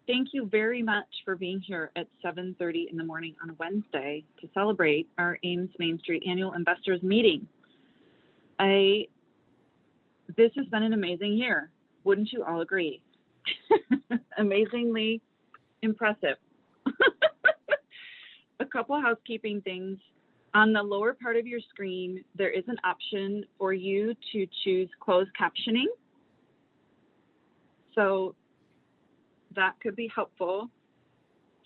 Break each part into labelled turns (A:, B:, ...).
A: Thank you very much for being here at 7:30 in the morning on a Wednesday to celebrate our Ames Main Street Annual Investors Meeting. This has been an amazing year. Wouldn't you all agree? Amazingly impressive. A couple housekeeping things. On the lower part of your screen, there is an option for you to choose closed captioning. So that could be helpful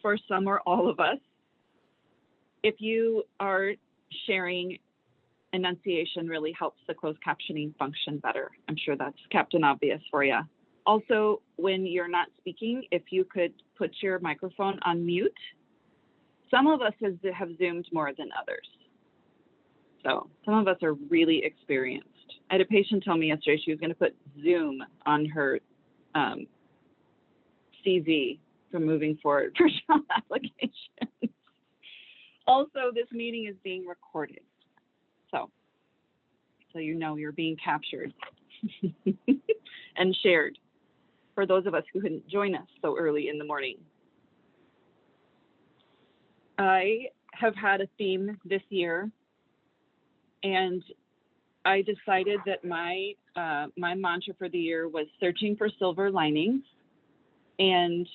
A: for some or all of us. If you are sharing, enunciation really helps the closed captioning function better. I'm sure that's Captain Obvious for you. Also, when you're not speaking, if you could put your microphone on mute. Some of us have Zoomed more than others. So some of us are really experienced. I had a patient tell me yesterday she was going to put Zoom on her CV for moving forward for job applications. Also, this meeting is being recorded. So you know you're being captured and shared for those of us who couldn't join us so early in the morning. I have had a theme this year, and I decided that my mantra for the year was searching for silver linings, and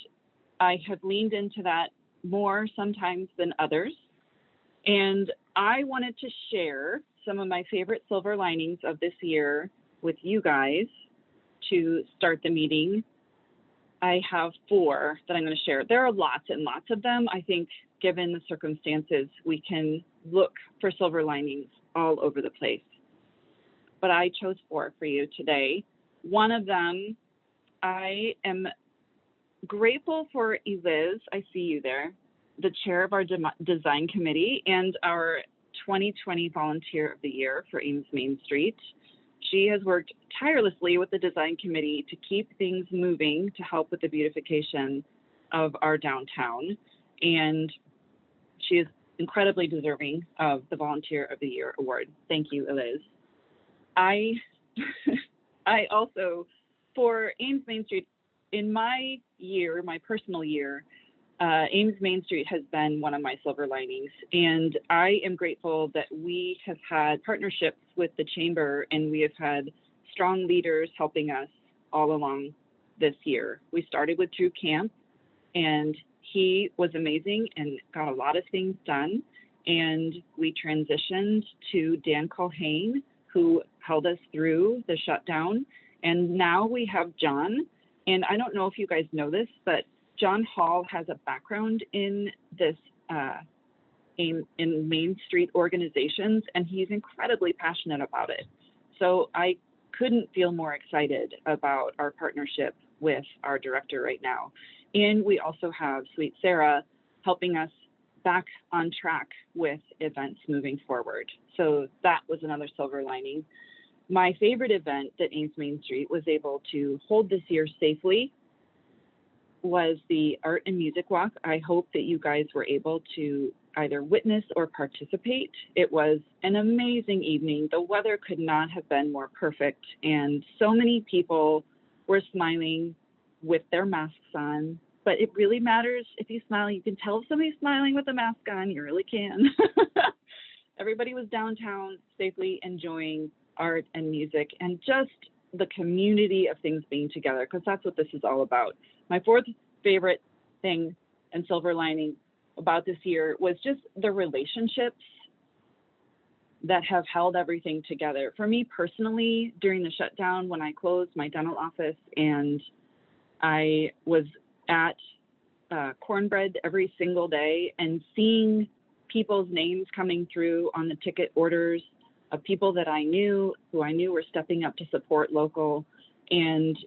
A: I have leaned into that more sometimes than others. And I wanted to share some of my favorite silver linings of this year with you guys to start the meeting. I have 4 that I'm going to share. There are lots and lots of them. I think given the circumstances, we can look for silver linings all over the place. But I chose 4 for you today. One of them, I am grateful for Eliz, I see you there, the chair of our design committee and our 2020 Volunteer of the Year for Ames Main Street. She has worked tirelessly with the design committee to keep things moving to help with the beautification of our downtown. And she is incredibly deserving of the Volunteer of the Year award. Thank you, Eliz. I also, for Ames Main Street, in my year, my personal year, Ames Main Street has been one of my silver linings, and I am grateful that we have had partnerships with the Chamber, and we have had strong leaders helping us all along this year. We started with Drew Camp, and he was amazing and got a lot of things done, and we transitioned to Dan Culhane, who held us through the shutdown, and now we have John, and I don't know if you guys know this, but John Hall has a background in this in Main Street organizations, and he's incredibly passionate about it. So I couldn't feel more excited about our partnership with our director right now. And we also have Sweet Sarah helping us back on track with events moving forward. So that was another silver lining. My favorite event that Ames Main Street was able to hold this year safely was the Art and Music Walk. I hope that you guys were able to either witness or participate. It was an amazing evening. The weather could not have been more perfect, and so many people were smiling with their masks on, but it really matters if you smile. You can tell if somebody's smiling with a mask on, you really can. Everybody was downtown safely enjoying art and music and just the community of things being together, because that's what this is all about. My 4th favorite thing and silver lining about this year was just the relationships that have held everything together. For me personally, during the shutdown, when I closed my dental office and I was at Cornbread every single day and seeing people's names coming through on the ticket orders of people that I knew, who I knew were stepping up to support local, and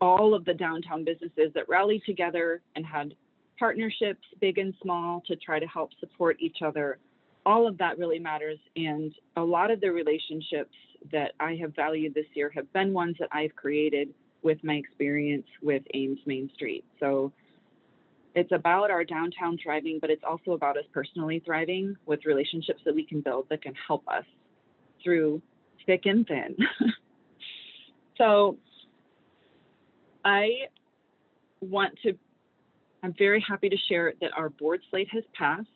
A: all of the downtown businesses that rallied together and had partnerships, big and small, to try to help support each other. All of that really matters. And a lot of the relationships that I have valued this year have been ones that I've created with my experience with Ames Main Street. So it's about our downtown thriving, but it's also about us personally thriving with relationships that we can build that can help us through thick and thin. So I want to I'm very happy to share that our board slate has passed.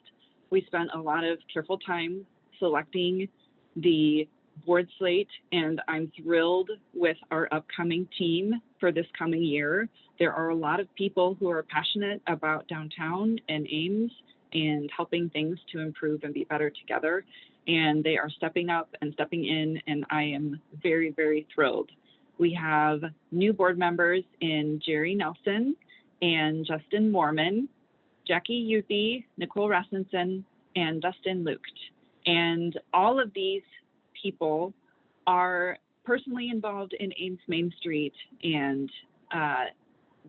A: We spent a lot of careful time selecting the board slate, and I'm thrilled with our upcoming team for this coming year. There are a lot of people who are passionate about downtown and Ames and helping things to improve and be better together. And they are stepping up and stepping in, and I am very, very thrilled. We have new board members in Jerry Nelson and Justin Mormon, Jackie Youthy, Nicole Rasmussen, and Dustin Lucht. And all of these people are personally involved in Ames Main Street, and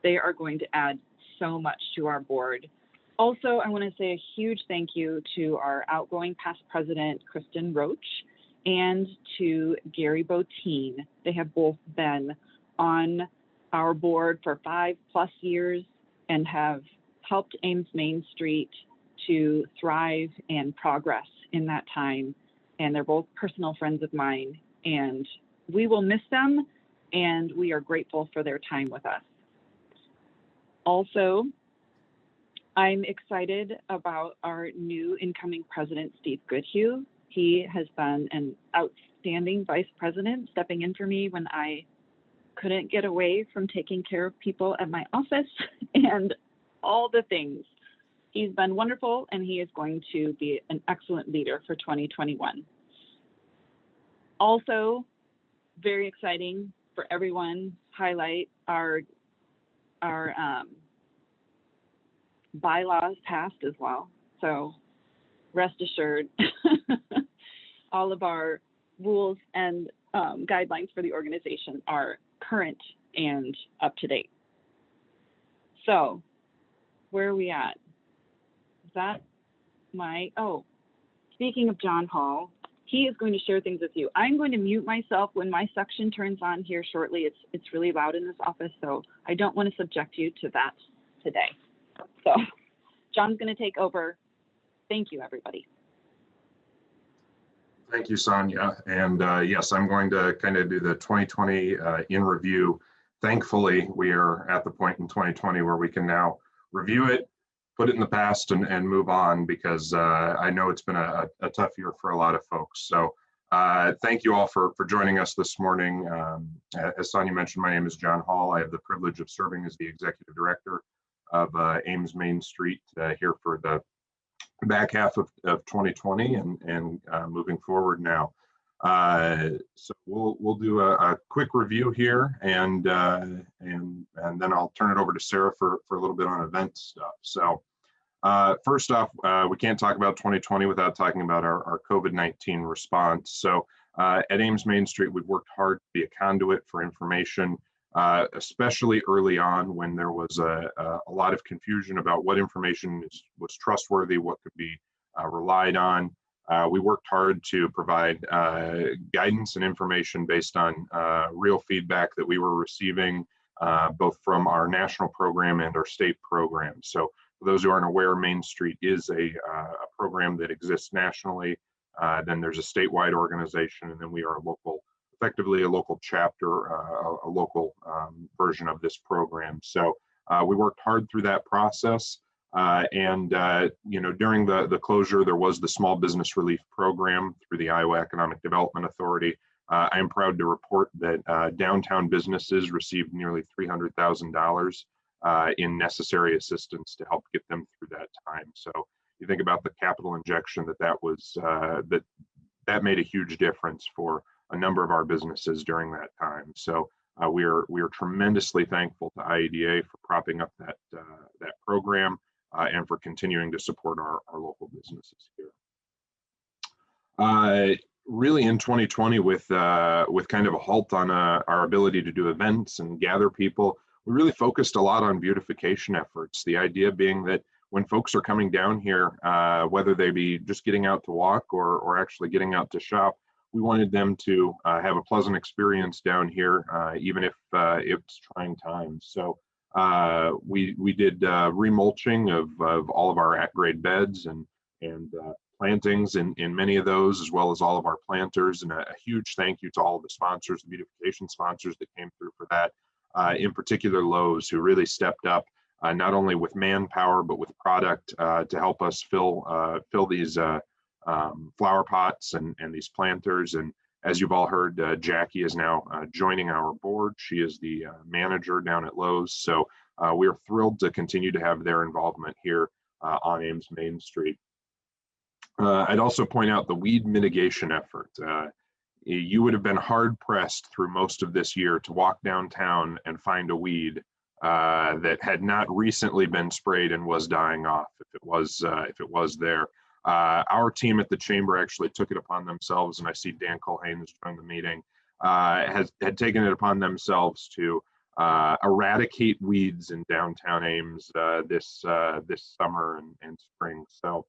A: they are going to add so much to our board. Also, I want to say a huge thank you to our outgoing past president, Kristen Roach, and to Gary Botine. They have both been on our board for 5+ years and have helped Ames Main Street to thrive and progress in that time. And they're both personal friends of mine, and we will miss them, and we are grateful for their time with us. Also, I'm excited about our new incoming president, Steve Goodhue. He has been an outstanding vice president, stepping in for me when I couldn't get away from taking care of people at my office and all the things. He's been wonderful, and he is going to be an excellent leader for 2021. Also, very exciting for everyone, highlight our bylaws passed as well. So rest assured, all of our rules and guidelines for the organization are current and up to date. So where are we at? Is that my, oh, speaking of John Hall, he is going to share things with you. I'm going to mute myself when my section turns on here shortly. It's really loud in this office, so I don't want to subject you to that today. So John's going to take over. Thank you, everybody.
B: Thank you, Sonia. And yes, I'm going to kind of do the 2020 in review. Thankfully, we are at the point in 2020 where we can now review it, put it in the past, and move on, because I know it's been a tough year for a lot of folks. So thank you all for joining us this morning. As Sonia mentioned, my name is John Hall. I have the privilege of serving as the executive director of Ames Main Street here for the back half of 2020 and moving forward now. So we'll do a quick review here, and then I'll turn it over to Sarah for a little bit on event stuff. So first off, we can't talk about 2020 without talking about our COVID-19 response. So at Ames Main Street, we've worked hard to be a conduit for information, especially early on when there was a lot of confusion about what information was trustworthy, what could be relied on. We worked hard to provide guidance and information based on real feedback that we were receiving, both from our national program and our state program. So for those who aren't aware, Main Street is a program that exists nationally. Then there's a statewide organization, and then we are effectively a local chapter, a local version of this program. So we worked hard through that process. And during the closure, there was the Small Business Relief Program through the Iowa Economic Development Authority. I am proud to report that downtown businesses received nearly $300,000 in necessary assistance to help get them through that time. So you think about the capital injection that made a huge difference for a number of our businesses during that time. So we are tremendously thankful to IEDA for propping up that program and for continuing to support our local businesses here. Really in 2020, with kind of a halt on our ability to do events and gather people, we really focused a lot on beautification efforts. The idea being that when folks are coming down here, whether they be just getting out to walk or actually getting out to shop, we wanted them to have a pleasant experience down here, even if it's trying times. So we did remulching of all of our at-grade beds and plantings in many of those, as well as all of our planters. And a huge thank you to all of the sponsors, the beautification sponsors that came through for that. In particular, Lowe's, who really stepped up not only with manpower, but with product to help us fill these flower pots and these planters. And as you've all heard, Jackie is now joining our board. She is the manager down at Lowe's. So we're thrilled to continue to have their involvement here on Ames Main Street. I'd also point out the weed mitigation effort. You would have been hard pressed through most of this year to walk downtown and find a weed that had not recently been sprayed and was dying off if it was there. Our team at the chamber actually took it upon themselves, and I see Dan Colhane has joined the meeting, had taken it upon themselves to eradicate weeds in downtown Ames this summer and spring. So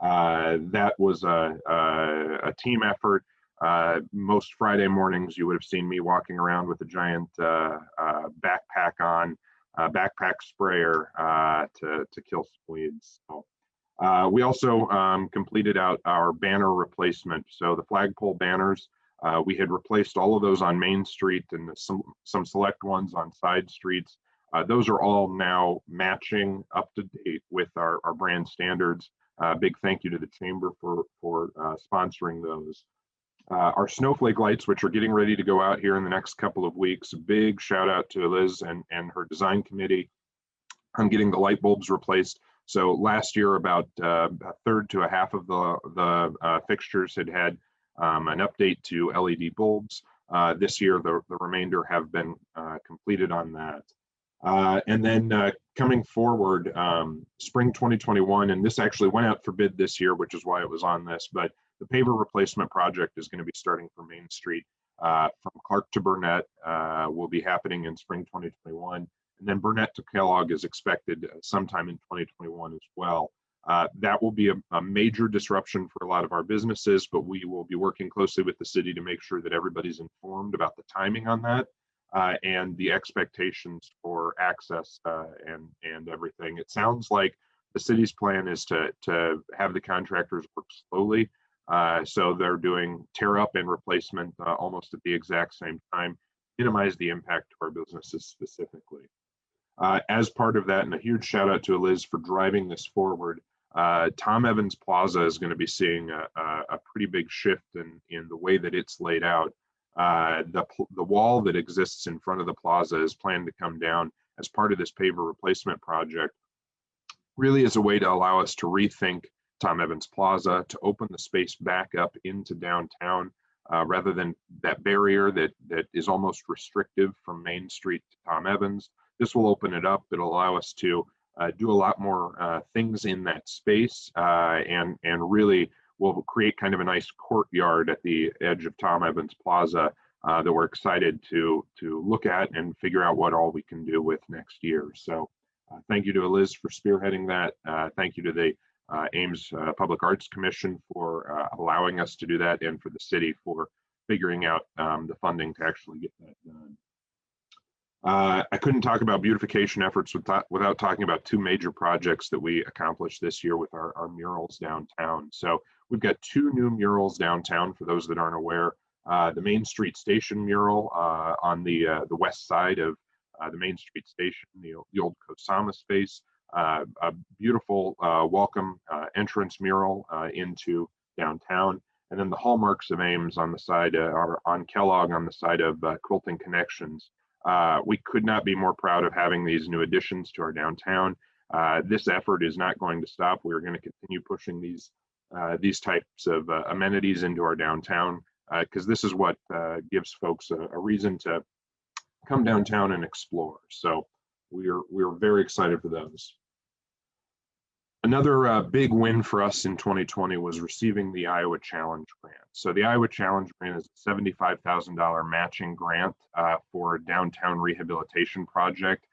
B: that was a team effort. Most Friday mornings, you would have seen me walking around with a giant backpack on, backpack sprayer to kill some weeds. So, we also completed out our banner replacement. So the flagpole banners, we had replaced all of those on Main Street and some select ones on side streets. Those are all now matching up to date with our brand standards. Big thank you to the chamber for sponsoring those. Our snowflake lights, which are getting ready to go out here in the next couple of weeks. A big shout out to Liz and her design committee on getting the light bulbs replaced. So last year, about a third to a half of the fixtures had an update to LED bulbs. This year, the remainder have been completed on that. And then coming forward, spring 2021, and this actually went out for bid this year, which is why it was on this, but the paver replacement project is going to be starting for Main Street from Clark to Burnett, will be happening in spring 2021. And then Burnett to Kellogg is expected sometime in 2021 as well. That will be a major disruption for a lot of our businesses, but we will be working closely with the city to make sure that everybody's informed about the timing on that and the expectations for access and everything. It sounds like the city's plan is to have the contractors work slowly. So they're doing tear up and replacement almost at the exact same time, minimize the impact to our businesses specifically. As part of that, and a huge shout out to Liz for driving this forward, Tom Evans Plaza is going to be seeing a pretty big shift in the way that it's laid out. The wall that exists in front of the plaza is planned to come down as part of this paver replacement project, really as a way to allow us to rethink Tom Evans Plaza, to open the space back up into downtown, rather than that barrier that is almost restrictive from Main Street to Tom Evans. This will open it up. It'll allow us to do a lot more things in that space, and really will create kind of a nice courtyard at the edge of Tom Evans Plaza that we're excited to look at and figure out what all we can do with next year. So thank you to Liz for spearheading that. Thank you to the Ames Public Arts Commission for allowing us to do that, and for the city for figuring out the funding to actually get that done. I couldn't talk about beautification efforts without talking about two major projects that we accomplished this year with our murals downtown. So we've got two new murals downtown for those that aren't aware. The Main Street Station mural on the west side of the Main Street Station, the old Kosama space. A beautiful welcome entrance mural into downtown. And then the Hallmarks of Ames on the side, or on Kellogg on the side of Quilting Connections. We could not be more proud of having these new additions to our downtown. This effort is not going to stop. We're going to continue pushing these types of amenities into our downtown, because this is what gives folks a reason to come downtown and explore. So we're very excited for those. Another big win for us in 2020 was receiving the Iowa Challenge Grant. So the Iowa Challenge Grant is a $75,000 matching grant for a downtown rehabilitation project.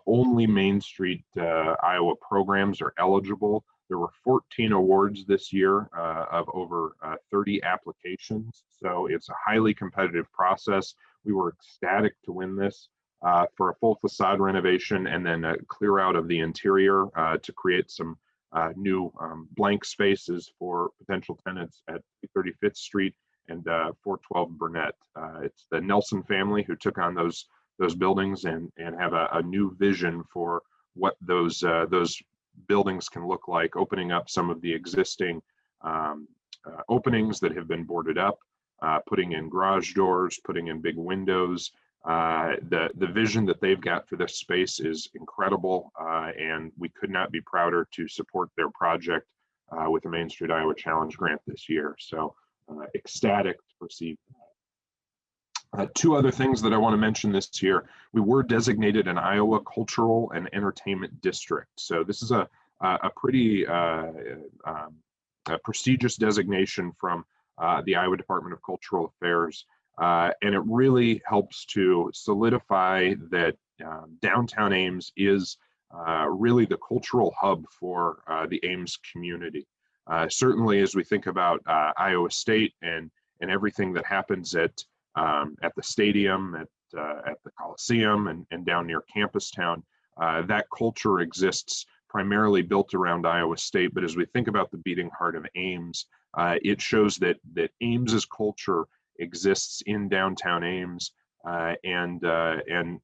B: Only Main Street Iowa programs are eligible. There were 14 awards this year of over 30 applications. So it's a highly competitive process. We were ecstatic to win this for a full facade renovation and then a clear out of the interior to create some new blank spaces for potential tenants at 35th Street and 412 Burnett. It's the Nelson family who took on those buildings and have a new vision for what those buildings can look like, opening up some of the existing openings that have been boarded up, putting in garage doors, putting in big windows. The vision that they've got for this space is incredible, and we could not be prouder to support their project with the Main Street Iowa Challenge grant this year. So ecstatic to receive that. Two other things that I want to mention this year: we were designated an Iowa Cultural and Entertainment District. So this is a pretty prestigious designation from the Iowa Department of Cultural Affairs. And it really helps to solidify that downtown Ames is really the cultural hub for the Ames community. Certainly, as we think about Iowa State and everything that happens at the stadium, at the Coliseum, and down near Campus Town, that culture exists primarily built around Iowa State. But as we think about the beating heart of Ames, it shows that Ames's culture exists in downtown Ames, and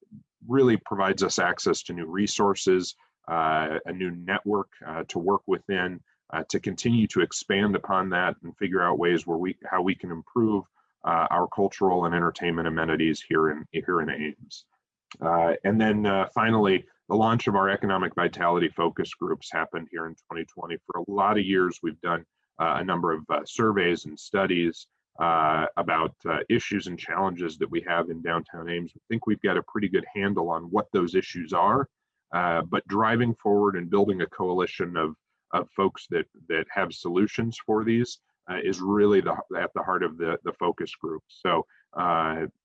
B: really provides us access to new resources, a new network to work within, to continue to expand upon that and figure out ways how we can improve our cultural and entertainment amenities here in Ames. And then finally, the launch of our economic vitality focus groups happened here in 2020. For a lot of years, we've done a number of surveys and studies about issues and challenges that we have in downtown Ames. We think we've got a pretty good handle on what those issues are, but driving forward and building a coalition of folks that have solutions for these is really at the heart of the focus group. So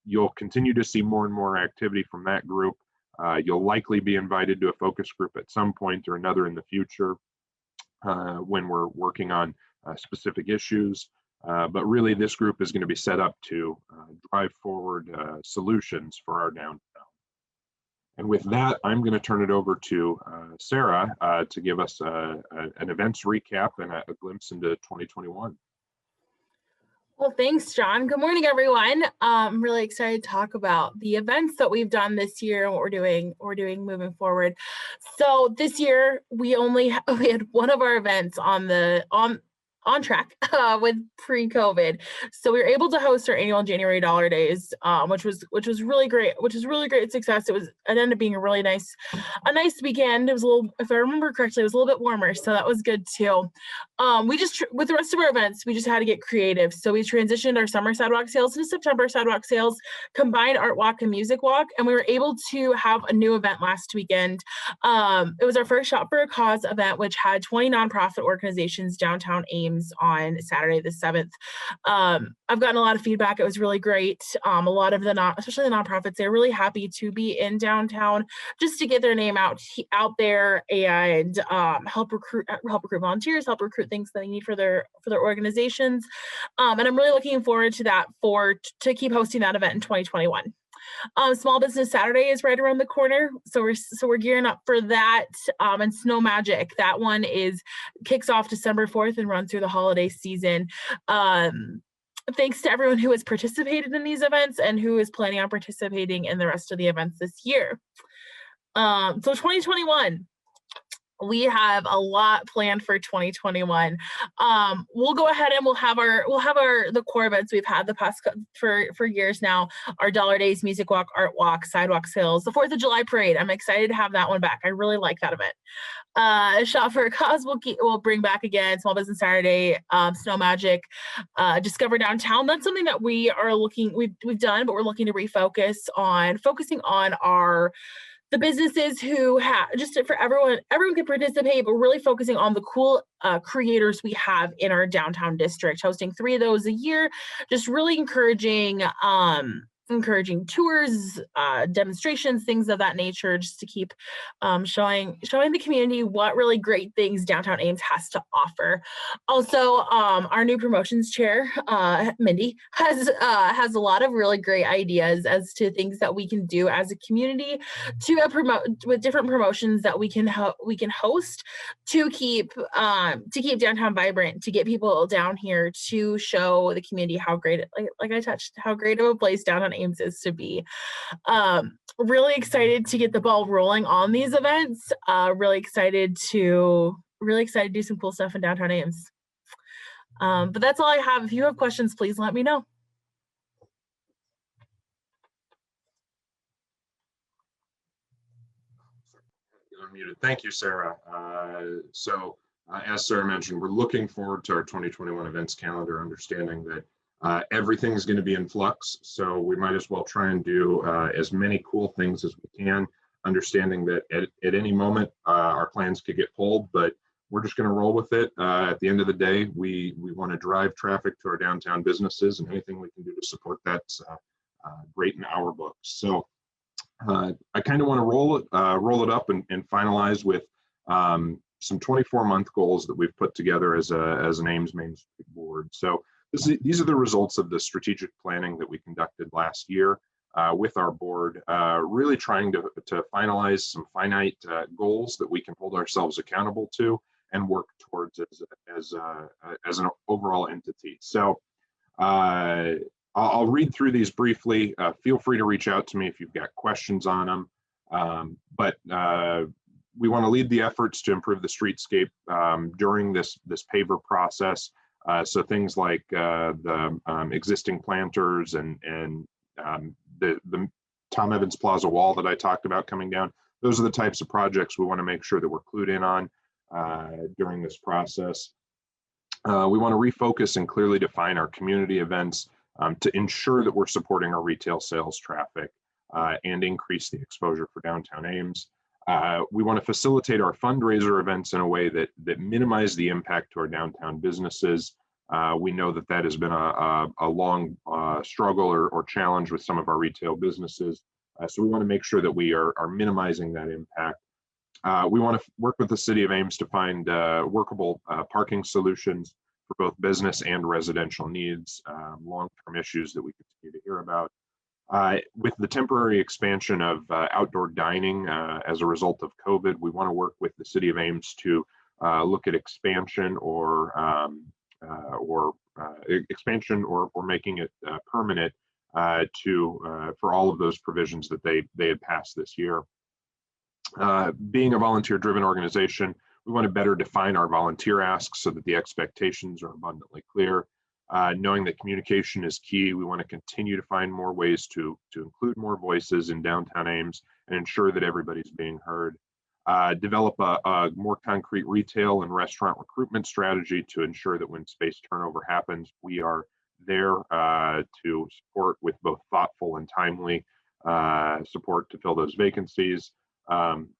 B: you'll continue to see more and more activity from that group. You'll likely be invited to a focus group at some point or another in the future when we're working on specific issues. But really, this group is going to be set up to drive forward solutions for our downtown. And with that, I'm going to turn it over to Sarah to give us an events recap and a glimpse into 2021.
C: Well, thanks, John. Good morning, everyone. I'm really excited to talk about the events that we've done this year and what we're doing moving forward. So this year, we had one of our events on track with pre-COVID. So we were able to host our annual January Dollar Days, which was really great, success. It ended up being a nice weekend. It was a little, if I remember correctly, it was a little bit warmer, so that was good too. With the rest of our events, we just had to get creative. So we transitioned our summer sidewalk sales to September sidewalk sales, combined art walk and music walk, and we were able to have a new event last weekend. It was our first Shop for a Cause event, which had 20 nonprofit organizations downtown Ames on Saturday the 7th. I've gotten a lot of feedback. It was really great. A lot of especially the nonprofits, they're really happy to be in downtown just to get their name out there and help recruit volunteers, help recruit things that they need for their organizations. And I'm really looking forward to that to keep hosting that event in 2021. Small Business Saturday is right around the corner, so we're gearing up for that. And Snow Magic, that one kicks off December 4th and runs through the holiday season. Thanks to everyone who has participated in these events and who is planning on participating in the rest of the events this year. So 2021. We have a lot planned for 2021. We'll go ahead and we'll have the core events we've had the past for years now. Our Dollar Days, Music Walk, Art Walk, Sidewalk Sales, the 4th of July Parade. I'm excited to have that one back. I really like that event. Shop for a Cause we'll bring back again. Small Business Saturday, Snow Magic, Discover Downtown. That's something that we've done, but we're looking to focusing on the businesses who have, just for everyone can participate, but really focusing on the cool creators we have in our downtown district, hosting 3 of those a year, just really encouraging tours, demonstrations, things of that nature, just to keep showing the community what really great things downtown Ames has to offer. Also, our new promotions chair, Mindy, has a lot of really great ideas as to things that we can do as a community to promote with different promotions that we can host to keep downtown vibrant, to get people down here, to show the community how great how great of a place downtown Ames Ames is to be. Really excited to get the ball rolling on these events. Really excited to do some cool stuff in downtown Ames. But that's all I have. If you have questions, please let me know.
B: Unmuted. Thank you, Sarah. As Sarah mentioned, we're looking forward to our 2021 events calendar, understanding that everything's going to be in flux. So we might as well try and do as many cool things as we can, understanding that at any moment our plans could get pulled, but we're just going to roll with it. At the end of the day, we want to drive traffic to our downtown businesses, and anything we can do to support that's great in our books. So I kind of want to roll it up and finalize with some 24-month goals that we've put together as an Ames Main Street board. So these are the results of the strategic planning that we conducted last year with our board, really trying to finalize some finite goals that we can hold ourselves accountable to and work towards as an overall entity. So I'll read through these briefly. Feel free to reach out to me if you've got questions on them. But we want to lead the efforts to improve the streetscape during this paver process. So things like the existing planters and the Tom Evans Plaza wall that I talked about coming down. Those are the types of projects we want to make sure that we're clued in on during this process. We want to refocus and clearly define our community events to ensure that we're supporting our retail sales traffic and increase the exposure for downtown Ames. We want to facilitate our fundraiser events in a way that minimize the impact to our downtown businesses. We know that has been a long struggle or challenge with some of our retail businesses. So we want to make sure that we are minimizing that impact. We want to work with the City of Ames to find workable parking solutions for both business and residential needs, long-term issues that we continue to hear about. With the temporary expansion of outdoor dining as a result of COVID, we want to work with the City of Ames to look at expansion or making it permanent for all of those provisions that they had passed this year. Being a volunteer-driven organization, we want to better define our volunteer asks so that the expectations are abundantly clear. Knowing that communication is key, we want to continue to find more ways to include more voices in downtown Ames and ensure that everybody's being heard. Develop a more concrete retail and restaurant recruitment strategy to ensure that when space turnover happens, we are there to support with both thoughtful and timely support to fill those vacancies.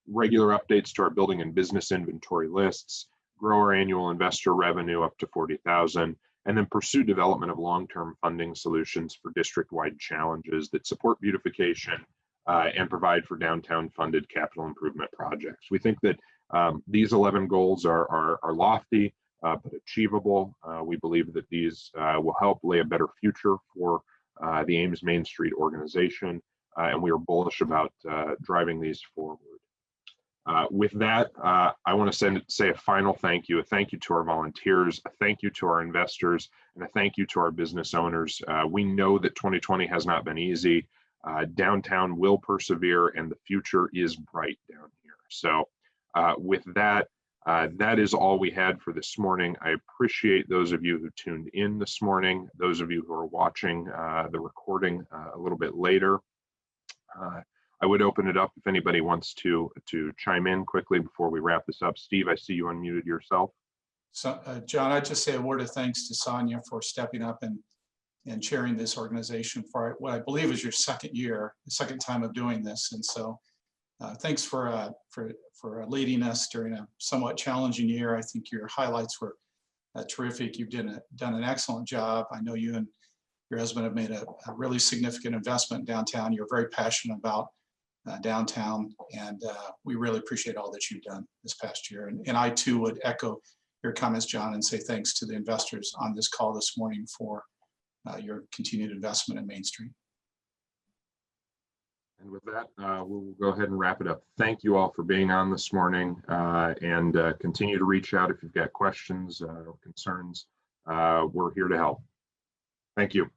B: Regular updates to our building and business inventory lists, grow our annual investor revenue up to 40,000, and then pursue development of long-term funding solutions for district-wide challenges that support beautification and provide for downtown funded capital improvement projects. We think that these 11 goals are lofty but achievable. We believe that these will help lay a better future for the Ames Main Street organization, and we are bullish about driving these forward. With that, I want to say a final thank you. A thank you to our volunteers, a thank you to our investors, and a thank you to our business owners. We know that 2020 has not been easy. Downtown will persevere, and the future is bright down here. So with that, that is all we had for this morning. I appreciate those of you who tuned in this morning, those of you who are watching the recording a little bit later. I would open it up if anybody wants to chime in quickly before we wrap this up. Steve, I see you unmuted yourself.
D: So, John, I'd just say a word of thanks to Sonia for stepping up and chairing this organization for what I believe is your second time of doing this. And so thanks for leading us during a somewhat challenging year. I think your highlights were terrific. You've done an excellent job. I know you and your husband have made a really significant investment downtown. You're very passionate about downtown, and we really appreciate all that you've done this past year. And I too would echo your comments, John, and say thanks to the investors on this call this morning for your continued investment in Main Street.
B: And with that, we'll go ahead and wrap it up. Thank you all for being on this morning, and continue to reach out if you've got questions or concerns. We're here to help. Thank you.